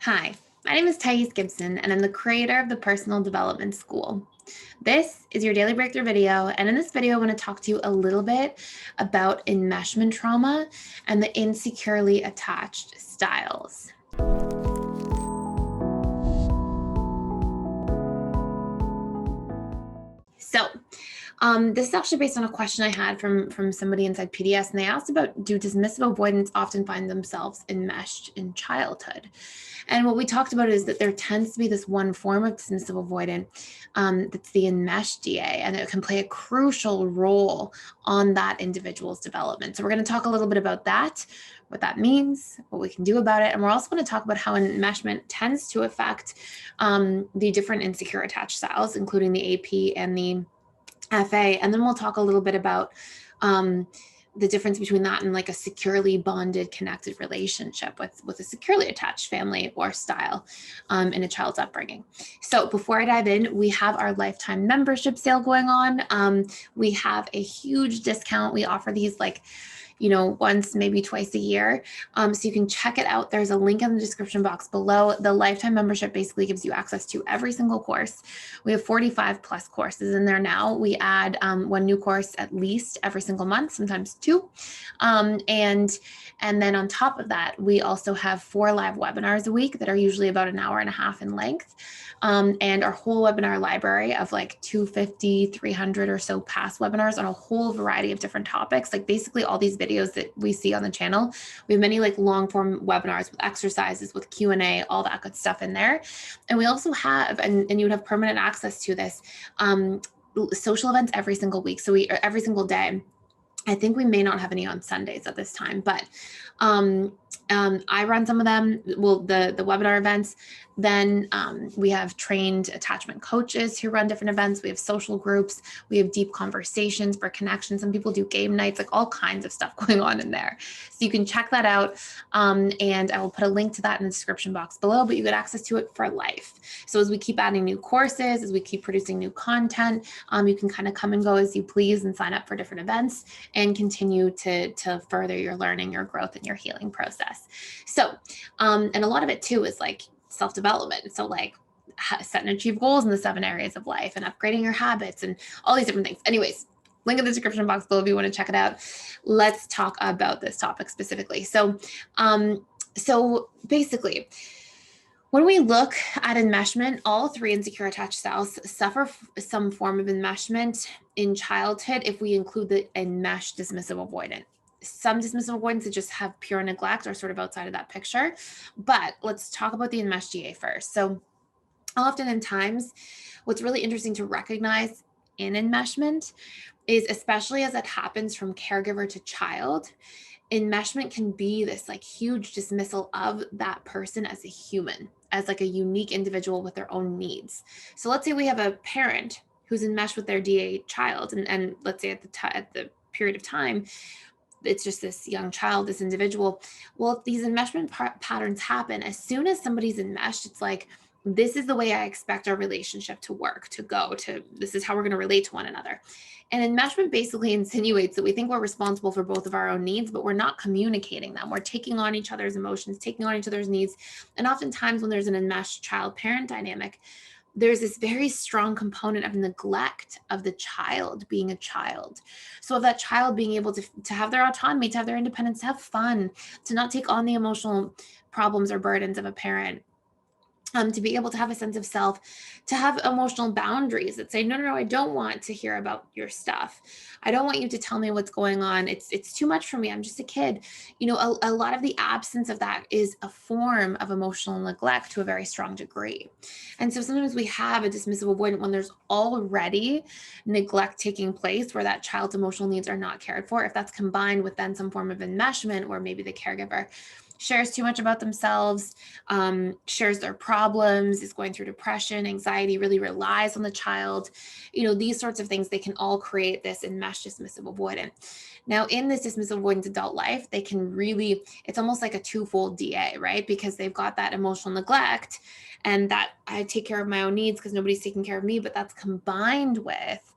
Hi, my name is Gibson, and I'm the creator of the Personal Development School. This is your daily breakthrough video, and in this video, I want to talk to you a little bit about enmeshment trauma and the insecurely attached styles. So, this is actually based on a question I had from somebody inside PDS, and they asked about, do dismissive avoidants often find themselves enmeshed in childhood? And what we talked about is that there tends to be this one form of dismissive avoidant that's the enmeshed DA, and it can play a crucial role on that individual's development. So we're going to talk a little bit about that, what that means, what we can do about it. And we're also going to talk about how enmeshment tends to affect the different insecure attached styles, including the AP and the FA. And then we'll talk a little bit about the difference between that and like a securely bonded, connected relationship with a securely attached family or style in a child's upbringing. So before I dive in, we have our lifetime membership sale going on. We have a huge discount. We offer these once, maybe twice a year. So you can check it out. There's a link in the description box below. The lifetime membership basically gives you access to every single course. We have 45 plus courses in there now. We add one new course at least every single month, sometimes two. And then on top of that, we also have 4 live webinars a week that are usually about an hour and a half in length. And our whole webinar library of like 250, 300 or so past webinars on a whole variety of different topics, like basically all these videos that we see on the channel. We have many like long form webinars with exercises, with Q&A, all that good stuff in there. And we also have, and you would have permanent access to this, social events every single week. So every single day. I think we may not have any on Sundays at this time, but I run some of them, well, the webinar events. Then we have trained attachment coaches who run different events. We have social groups. We have deep conversations for connection. Some people do game nights, like all kinds of stuff going on in there. So you can check that out. And I will put a link to that in the description box below, but you get access to it for life. So as we keep adding new courses, as we keep producing new content, you can kind of come and go as you please and sign up for different events and continue to further your learning, your growth, and your healing process. So, and a lot of it too is like self-development. So like set and achieve goals in the 7 areas of life and upgrading your habits and all these different things. Anyways, link in the description box below if you want to check it out. Let's talk about this topic specifically. So, so basically, when we look at enmeshment, all 3 insecure attached styles suffer some form of enmeshment in childhood if we include the enmeshed dismissive avoidant. Some dismissive avoidants that just have pure neglect are sort of outside of that picture. But let's talk about the enmeshed DA first. So oftentimes, what's really interesting to recognize in enmeshment is, especially as it happens from caregiver to child, enmeshment can be this like huge dismissal of that person as a human, as like a unique individual with their own needs. So let's say we have a parent who's enmeshed with their DA child, and let's say at the period of time, it's just this young child, this individual. Well, if these enmeshment patterns happen, as soon as somebody's enmeshed, it's like, this is the way I expect our relationship to work, to go, to this is how we're going to relate to one another. And enmeshment basically insinuates that we think we're responsible for both of our own needs, but we're not communicating them. We're taking on each other's emotions, taking on each other's needs. And oftentimes when there's an enmeshed child-parent dynamic, there's this very strong component of neglect of the child being a child. So of that child being able to have their autonomy, to have their independence, to have fun, to not take on the emotional problems or burdens of a parent. To be able to have a sense of self, to have emotional boundaries that say, no, I don't want to hear about your stuff. I don't want you to tell me what's going on. It's too much for me. I'm just a kid. You know, a lot of the absence of that is a form of emotional neglect to a very strong degree. And so sometimes we have a dismissive avoidant when there's already neglect taking place where that child's emotional needs are not cared for. If that's combined with then some form of enmeshment where maybe the caregiver shares too much about themselves, shares their problems, is going through depression, anxiety, really relies on the child. You know, these sorts of things, they can all create this enmeshed dismissive avoidant. Now, in this dismissive avoidant adult life, they can really, it's almost like a twofold DA, right? Because they've got that emotional neglect and that I take care of my own needs because nobody's taking care of me, but that's combined with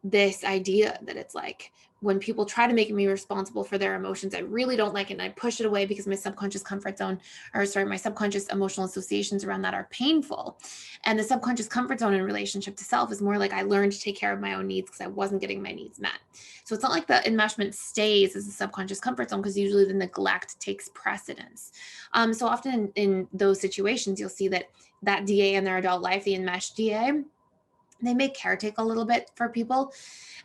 this idea that it's like, when people try to make me responsible for their emotions, I really don't like it. And I push it away because my subconscious comfort zone, my subconscious emotional associations around that are painful. And the subconscious comfort zone in relationship to self is more like I learned to take care of my own needs because I wasn't getting my needs met. So it's not like the enmeshment stays as a subconscious comfort zone, because usually the neglect takes precedence. So often in those situations, you'll see that DA in their adult life, the enmeshed DA, they may caretake a little bit for people,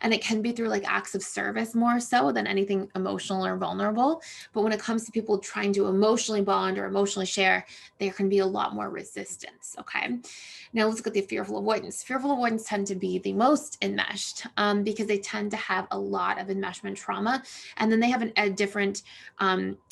and it can be through like acts of service more so than anything emotional or vulnerable. But when it comes to people trying to emotionally bond or emotionally share, there can be a lot more resistance. Okay, now let's look at the fearful avoidance. Fearful avoidance tend to be the most enmeshed because they tend to have a lot of enmeshment trauma, and then they have a different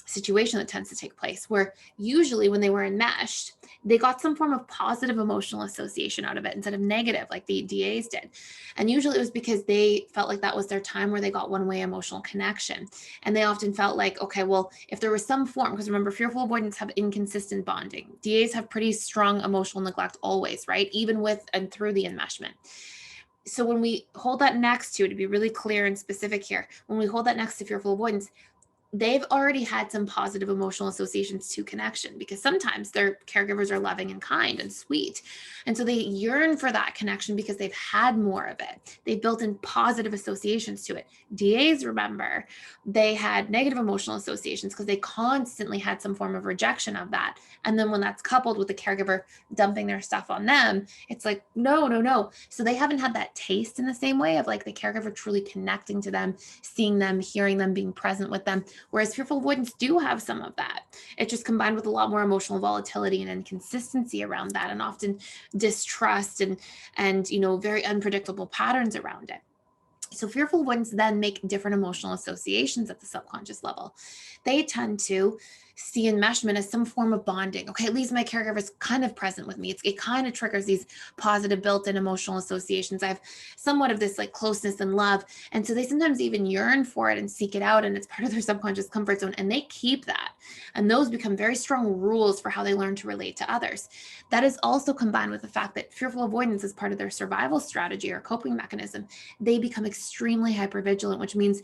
situation that tends to take place, where usually when they were enmeshed, they got some form of positive emotional association out of it instead of negative, like the DAs did. And usually it was because they felt like that was their time where they got one-way emotional connection. And they often felt like, okay, well, if there was some form, because remember, fearful avoidance have inconsistent bonding. DAs have pretty strong emotional neglect always, right? Even with and through the enmeshment. So when we hold that next to be really clear and specific here, when we hold that next to fearful avoidance, they've already had some positive emotional associations to connection, because sometimes their caregivers are loving and kind and sweet. And so they yearn for that connection because they've had more of it. They've built in positive associations to it. DAs, remember, they had negative emotional associations because they constantly had some form of rejection of that. And then when that's coupled with the caregiver dumping their stuff on them, it's like, no, no, no. So they haven't had that taste in the same way of like the caregiver truly connecting to them, seeing them, hearing them, being present with them. Whereas fearful avoidance do have some of that. It's just combined with a lot more emotional volatility and inconsistency around that, and often distrust and very unpredictable patterns around it. So fearful avoidance then make different emotional associations at the subconscious level. They tend to see enmeshment as some form of bonding. Okay, at least my caregiver is kind of present with me. It kind of triggers these positive built-in emotional associations. I have somewhat of this like closeness and love. And so they sometimes even yearn for it and seek it out, and it's part of their subconscious comfort zone, and they keep that. And those become very strong rules for how they learn to relate to others. That is also combined with the fact that fearful avoidance is part of their survival strategy or coping mechanism. They become extremely hypervigilant, which means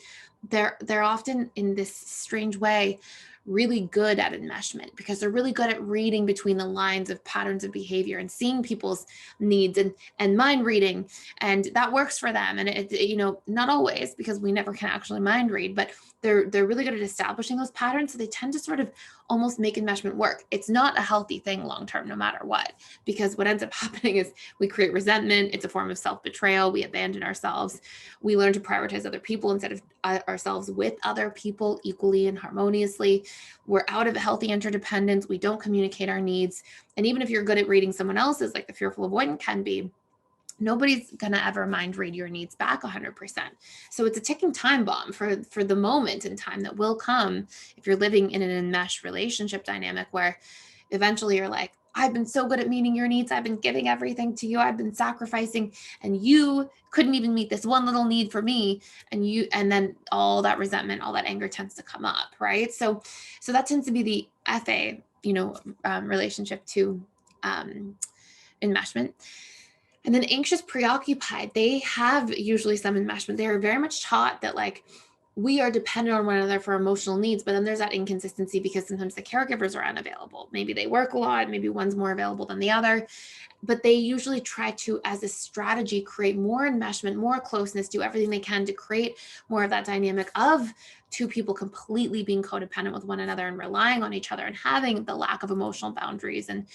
they're often in this strange way really good at enmeshment, because they're really good at reading between the lines of patterns of behavior and seeing people's needs and mind reading, and that works for them. And it not always, because we never can actually mind read, but they're really good at establishing those patterns. So they tend to sort of almost make enmeshment work. It's not a healthy thing long term, no matter what, because what ends up happening is we create resentment. It's a form of self-betrayal. We abandon ourselves. We learn to prioritize other people instead of ourselves with other people equally and harmoniously. We're out of healthy interdependence. We don't communicate our needs. And even if you're good at reading someone else's, like the fearful avoidant can be, nobody's going to ever mind read your needs back 100%. So it's a ticking time bomb for the moment in time that will come if you're living in an enmeshed relationship dynamic, where eventually you're like, I've been so good at meeting your needs. I've been giving everything to you. I've been sacrificing, and you couldn't even meet this one little need for me. And then all that resentment, all that anger tends to come up, right? So that tends to be the FA, relationship to enmeshment. And then anxious preoccupied, they have usually some enmeshment. They are very much taught that like we are dependent on one another for emotional needs, but then there's that inconsistency because sometimes the caregivers are unavailable. Maybe they work a lot, maybe one's more available than the other, but they usually try to, as a strategy, create more enmeshment, more closeness, do everything they can to create more of that dynamic of two people completely being codependent with one another and relying on each other and having the lack of emotional boundaries and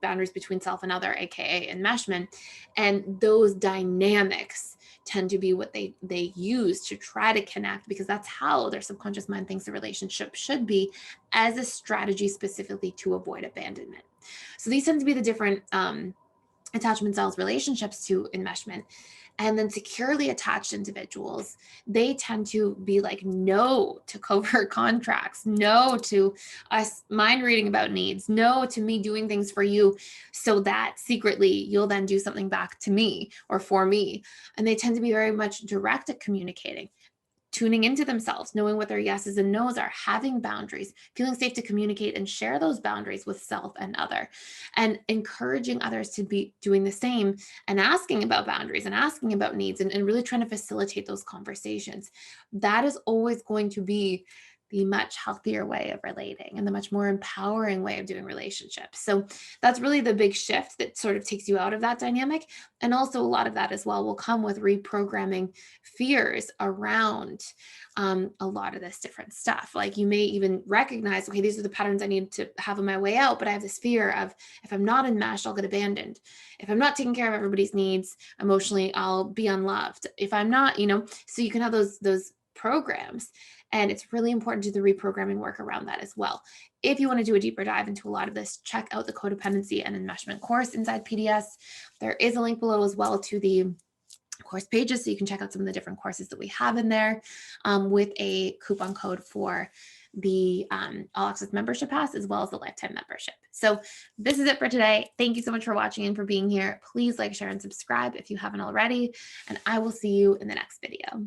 boundaries between self and other, aka enmeshment. And those dynamics tend to be what they use to try to connect, because that's how their subconscious mind thinks the relationship should be, as a strategy specifically to avoid abandonment. So these tend to be the different attachment styles relationships to enmeshment. And then securely attached individuals, they tend to be like no to covert contracts, no to us mind reading about needs, no to me doing things for you so that secretly you'll then do something back to me or for me. And they tend to be very much direct at communicating. tuning into themselves, knowing what their yeses and nos are, having boundaries, feeling safe to communicate and share those boundaries with self and other, and encouraging others to be doing the same, and asking about boundaries and asking about needs, and really trying to facilitate those conversations. That is always going to be the much healthier way of relating and the much more empowering way of doing relationships. So that's really the big shift that sort of takes you out of that dynamic. And also, a lot of that as well will come with reprogramming fears around a lot of this different stuff. Like, you may even recognize, okay, these are the patterns I need to have on my way out, but I have this fear of, if I'm not enmeshed, I'll get abandoned. If I'm not taking care of everybody's needs emotionally, I'll be unloved. If I'm not, so you can have those programs. And it's really important to do the reprogramming work around that as well. If you want to do a deeper dive into a lot of this, check out the codependency and enmeshment course inside PDS. There is a link below as well to the course pages, so you can check out some of the different courses that we have in there, with a coupon code for the all access membership pass, as well as the lifetime membership. So this is it for today. Thank you so much for watching and for being here. Please like, share, and subscribe if you haven't already, and I will see you in the next video.